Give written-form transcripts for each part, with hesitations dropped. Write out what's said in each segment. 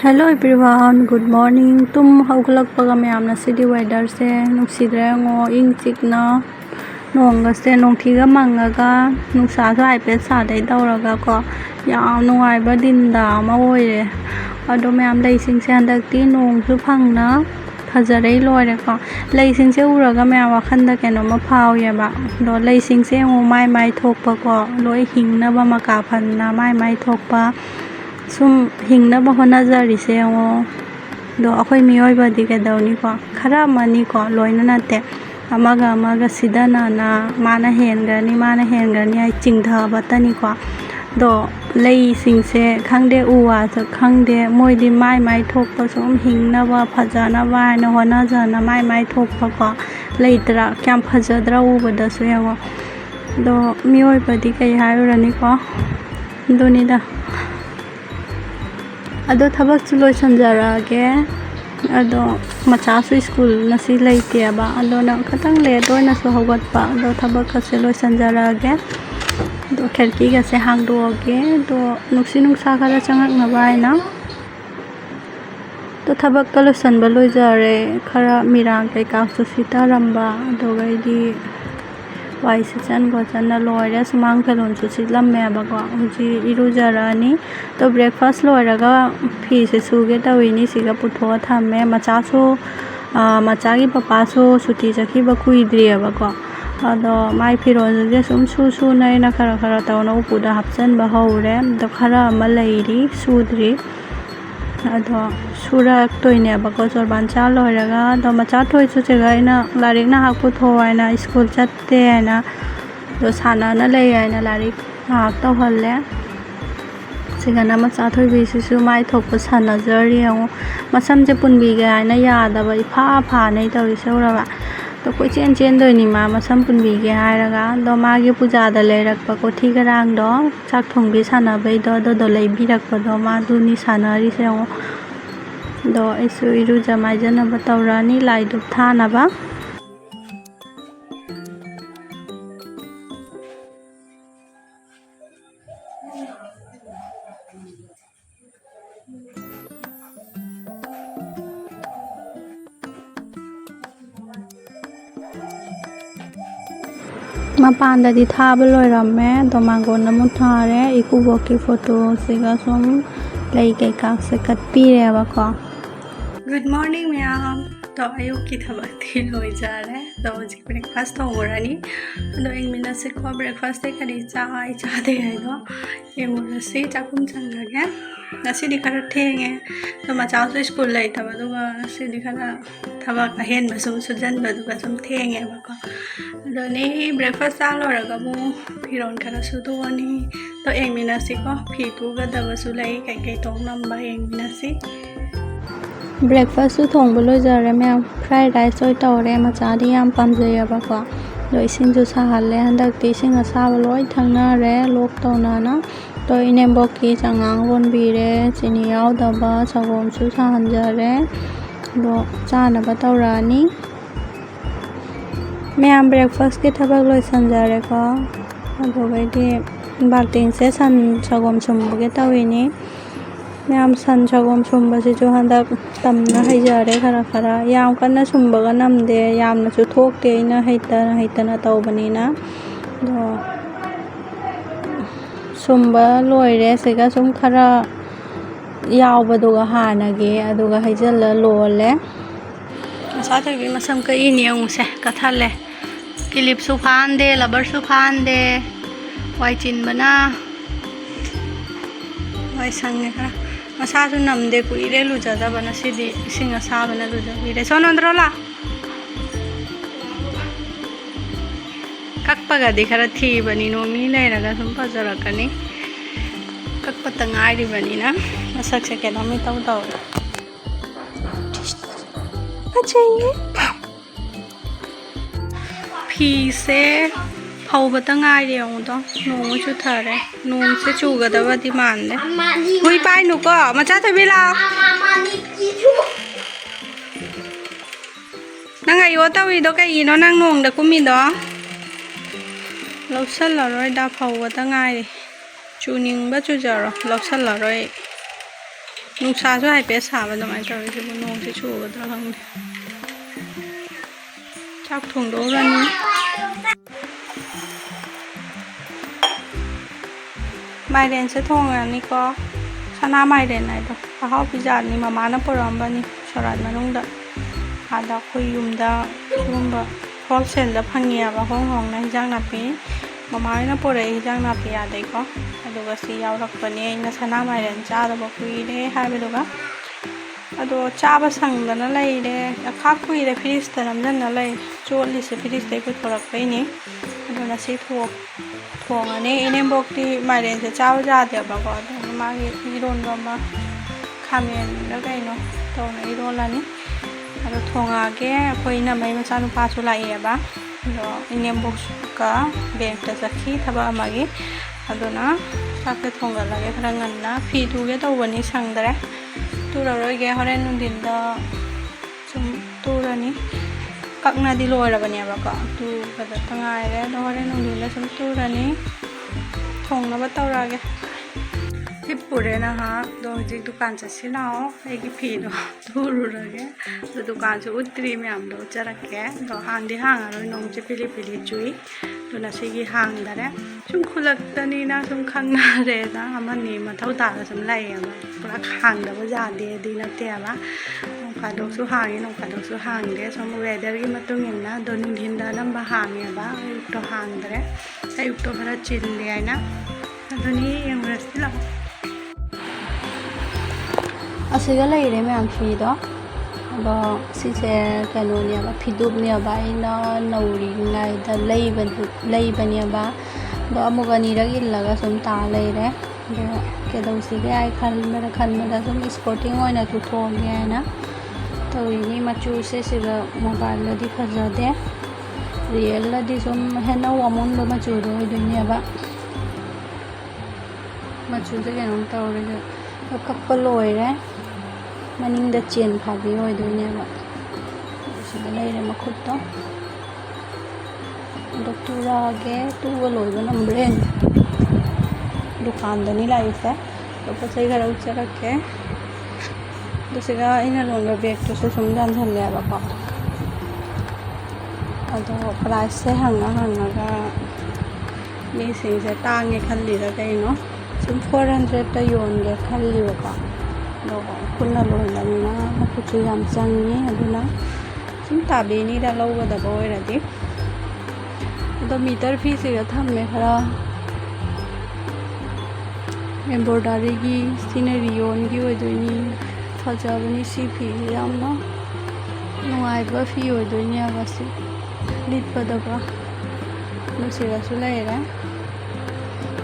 Hello everyone, good morning. Tum haugalakpaga mayamna Sidi weather se nungsidre ngo ing chikna nonga se nongthiga mangaga nungsa su haipet sadai tawraga ko yam nungaiba dinda ama oire ado mayam leising se handakti nong su phangna phajare loire ko leising se uraga mayam wakhanda keno ma phawye do leising se ngo mai thokpa ko loi hingna ba maka phanna mai thokpa sum hingna ba honajari se ngo do akhoi Miyoiba di kadawni ko khara mani ko loina nate amaga sidana na mana hengrani ai chingtha batani ko do lei singse khangde uwa sa khangde moidi mai thokpa sum hingna ba phajana ba na honajana mai thokpa ko leitra kyam phajadra ubada su yango do Miyoiba di kai hayurani ko donida ado thabak chu loisanjarage ado macha su school nasi leite ba ado na khatang le doina su hogatpa ado thabak ka se loisanjarage do kherki ga se hangdoge do nuksi nungsa khala changak na baina to thabak ka loisanba loijare khara mirang kai ka su sita ramba do gaidi wai se chan go chan na loire sumang khalon chu silamme ba ko uji irujarani to breakfast loiraga phi se suge tawini siga putho thamme macha su macha gi papa su suti jakhi ba kuidri ba ko ado mai phiron je sum su nai na khara tawna upuda hapchan ba hore do khara ma leiri sudri ado surak toine ba ko sorban cha loiraga do macha thoi chu chega ina larik na hakpu thowaina school chatte na do sana na lei aina larik hak to holle sigana macha thoi bi su mai thokpa sana jari ang masam je punbi ga aina yada ba pha nei tawi seuraba to koi chen doi ni ma masam punbi ge hairaga do magi puja da lerak pa ko thi garang do chak thongbi sana bai do lei birak pa do ma du ni sana ri se do isu iru jamai jana ba tawrani lai dup thana ba mapandadi thaba loiramme do mangona mu thare ikuboki photo siga som lei kai kak se katpire ba ko good morning mayam to ayuk ki thabak thi loi ja re do ji breakfast to gorani do eng mina se ko breakfast te kari cha de ai do yemura se chakum changa ge nasi di khara thenge to ma cha su school lai ta ba do se di khara thabak ahen ba sum sujan ba du ba sum thenge ba ko do ni breakfast a lo ra ga mu phiron khara su do ani to eng mina se ko phi tu ga da ba su lai kai tong nam ba eng mina se breakfast su thong ba loi jare me fried rice oi tawre ma cha di yam pam jaya ba ko loi sing ju sa halle handak ti sing a sa ba loi thangna re lok to na na to inem bok ki changang won bi re chini yaw da ba sagom su sa han jare do cha na ba tawrani mayam breakfast ke thabak loi san jare ko ado bai di balting se san sagom sum ge tawini mayam san sagom sumba se jo handak tamna haijare khara yam kana sumba ga namde yamna chu thokte ina haitana tawbani na do sumba loire sega sum khara yawba duga hanage aduga haijalla lole asa thagi masam ka ini ang se kathale clip su phande labar su phande wai chin bana wai sange ka masa su namde ku ire lu jada bana sidi singa sa bana lu jada ire sonondrola kakpaga di khara thi bani no mi lai raga sum pajara kani kakpata ngai ri bani na masak se ke nami taw Potchai phi se phau bata ngai ri ong do nong chu thare nong se chu ga da ba di man de hui pai nu ko ma cha thai bi la nang ai yo tawi do kai no nang nong da kumi do losal la roi da phau bata ngai ri chu ning ba chu jar losal la roi นุ่งชาช่วยให้เป๊ะสามันทำไมต่อไปจะมันนุ่งจะชูกันตลอดทั้งนี้ชักถุงโดรันนี้ไม่เด่นเสทงอันนี้ก็ชนะไม่เด่นไหนต่อถ้าเขาพิจารณ์นี่มานะปรามบ้านี่สลัดมาลงดักหาดาคุยยุมดายุมบะพอเสร็จแล้วพังเงียบห้องในจ้างนับปีมานะปรจ้างนับปีอะไรก็ดูว่าสียาวรักปนี้นะชนะไม่เด่นจ้าแต่บอกคุยได้ให้ไปดูกันಅದು ಚಾಬ ಸಂಗದನಲ್ಲ ಇದೆ cock ಇದೆ ಫಿರಿಸ್ತ ನಮ್ದನ್ನಲ್ಲ ಚೋಲಿಸ ಫಿರಿಸ್ತ ಕೊಡಕ್ಬೈನಿ ಅದನ್ನ C ಥೋಂಗನೆ ಇನೇಂ ಬೋಕ್ತಿ ಮಾರೇನ್ಸೆ ಚಾಬ ಜಾದೇಬಕೋ ಅದು ಮಾಗೆ ಇರೋನ್ಬ ಖಾಮೆನ್ಲ ಕೈನೋ ತೌನ ಇರೋಲನಿ ಅದು ಥೋಂಗಾಗೆ ಅखोइना ಮೈ ಮಚಾನುಪಾಸು ಲಾಯಿಯಬ ಅದು ಇನೇಂ ಬೋಕ್ಕ ಬೇಕ್ತ ಸಖಿ ಥಬ ಅಮಗೆ ಅದನ್ನ ಸಾಕೆ ಥೋಂಗಲಾಗೆ ಖರ ngannna ಫಿ ತುಗೆ ತೌಬನಿ ಸಂಗದರೆ तुरगे हरें नुदिन सूम तुरनी ककना दी लोरबनेबको तुगदा तंगायरे हरें नुदिन सूम तुरनी थोंगनब तौरगे हिपुरे नहा दो हजिक दुकान चसिनाओ एगी फीदो तुरुरगे दो दुकान से उतरी मैम दो चरके दो हांगदी हांगारो नोंग चे पिली पिली चुई दुना सिगी हांगदरे सूम खुलक्तनी ना सूम खंगारे ना अमनी मथौ तागा सूम लाइयबा पुरा हांगदब जादे दी नतेबा नोंखादोकसु हांगे नोंखादोकसु हांगदे सूम वेदरगी मतुंग इन्ना दो नुदिनदा नंबा हांगेबा अयुक्तो हांगदरे अयुक्तो खरा चिल्ले आइना अदुनी यंगरस्ति ला asiga leire मैम फीदो अब सिसे कनोनियाबा फिदुबनियाबा इना नौरिंगाइदा लेइबनियाबा दो अमुगनीरग इल्लगा सुम ता लेरे दो केदौसिगे आइ खनबदा सुम स्पोर्टिंग ओइना सु थोंगे आइना तौइनी मचुसे सिगा मोबाइल लदी फजदे रियल लदी सुम हेना वमुनबा मचुदो ओइदनियाबा मचुसे केनोम तौरे कक्पा लोइरे मनिंगदा चेन फाबी ओइदोइनेबा सिदा लेरे मखुत्तो डॉक्टरागे तुवा लोइबा नंबरेन दुकान दनी लाइसे तो पछै घर उचरके दुसिगा इना लोंगा बैग तो से सुमदान धनलेबा अदो प्राइस से हंगा मी सिंसे तांगे खल्लीदा कइनो सुम 400 ता योनगे खल्लीबा दो कुन्ना लोइलनिना मखुचु याम चंगी अदुना सुम ताबेनीदा लौगदबा ओइरदि दो मीटर फी सिगा थम्मे खरा एम्ब्रॉयडरी की सिनरी योनगी ओइदोइनी फजाबनी सी फी यामना नुआइबा फी ओइदोइनी आबासि लिटपदबा नुसिगासु लाइरा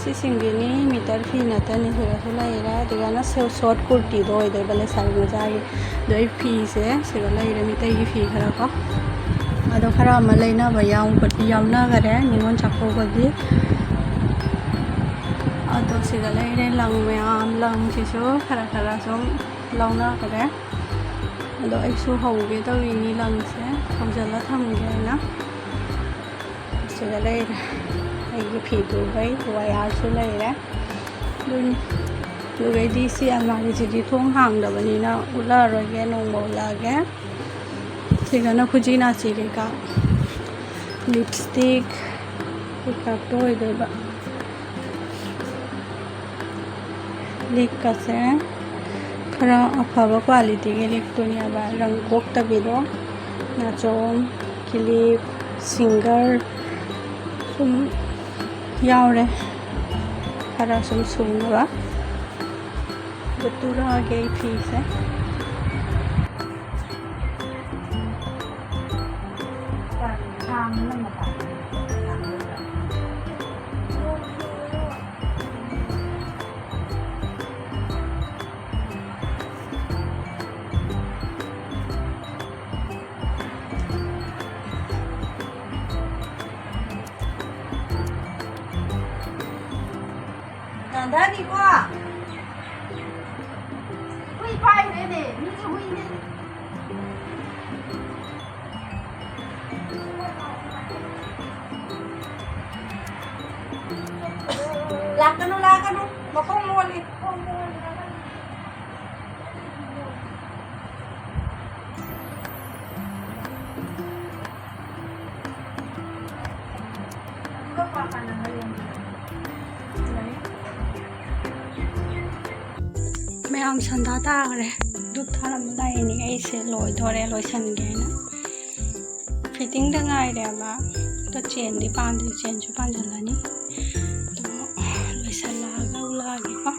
सी सिंगिनी मीटर फी नतनी सिगासु लाइरा दिगाना शॉर्ट कुर्ती दो ओइदोइबा लेसाइ मजागी दोइ फी से सिगा लाइरा मीटर की फी खरा को अदो खरा अमा लैनाबा याउबदि याउनागरे निगोन चाकोबदि अदो सिगा लाइरे लंग मैम लंग सिसु खरा सुम लौनागरे अदो ऐसु हौगे तौइनी लंग से हौजला थमगेना सिगा लाइरे आइगी फी दुबै वायारसु लाइरे दुगैदि सि अलमारी सिदि थोंग हांगदबनिना उलारोगे नोंबौलागे सिगाना खुजिना सिरेका लिपस्टिक मेकअप तो ओइदोइबा लिक कसे खरा अफाबा क्वालिटी के लिक दुनियाबा रंग कोक्तबिदो नाचोम क्लिप सिंगर सुम यावरे खरा सुम सुंगबा बतुरा गे फीसे Daddy qua. Hui pai này nè, như cái hui nè. Lạc cái nó, mà không mua đi. ꯌꯥꯝ ꯁꯟꯗꯥ ꯇꯥꯈ꯭ꯔꯦ ꯗꯨꯛ ꯊꯥꯔꯝꯕ ꯂꯩꯅꯤ ꯑꯩꯁꯦ ꯂꯣꯏꯗꯣꯔꯦ ꯂꯣꯏꯁꯟꯒꯦꯅ ꯐꯤꯠꯇꯤꯡꯗ ꯉꯥꯏꯔꯦꯕ ꯑꯗꯣ ꯆꯦꯟꯗꯤ ꯄꯥꯟꯗ꯭ꯔꯤ ꯆꯦꯟꯁꯨ ꯄꯥꯟꯁꯤꯜꯂꯅꯤ ꯑꯗꯣ ꯂꯣꯏꯁꯜꯂꯛꯑꯒ ꯎꯠꯂꯛꯑꯒꯦꯀꯣ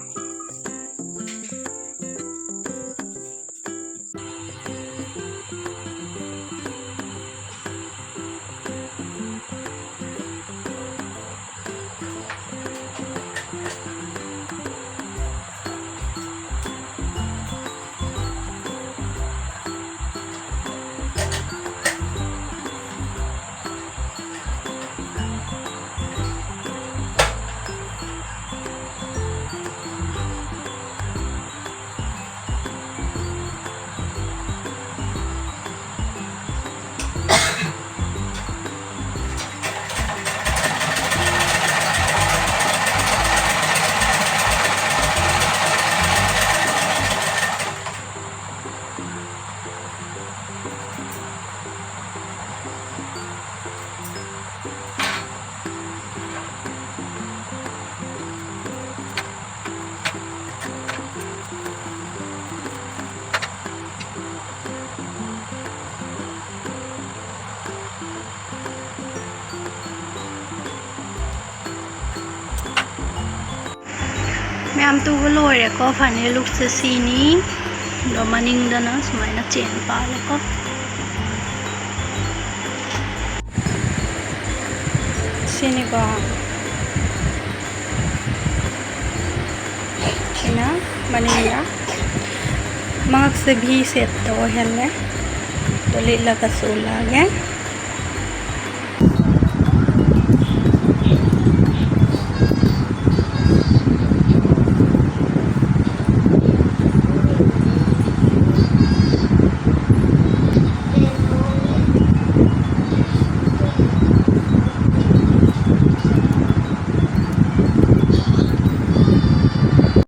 ꯃꯌꯥꯝ ꯇꯨꯕ ꯂꯣꯏꯔꯦꯀꯣ ꯐꯥꯏꯅꯦꯜ ꯂꯨꯛꯁꯦ ꯁꯤꯅꯤ ꯑꯗꯣ ꯃꯅꯤꯡꯗꯅ ꯁꯨꯃꯥꯏꯅ ꯆꯦꯟ ꯄꯥꯜꯂꯦꯀꯣ ꯁꯤꯅꯤꯀꯣ ꯁꯤꯅ ꯃꯅꯤꯡꯗ ꯃꯉꯛꯁꯦ ꯚꯤ ꯁꯦꯞꯇ ꯑꯣꯏꯍꯜꯂꯦ ꯑꯗꯣ ꯂꯤꯠꯂꯒꯁꯨ ꯎꯠꯂꯛꯑꯒꯦ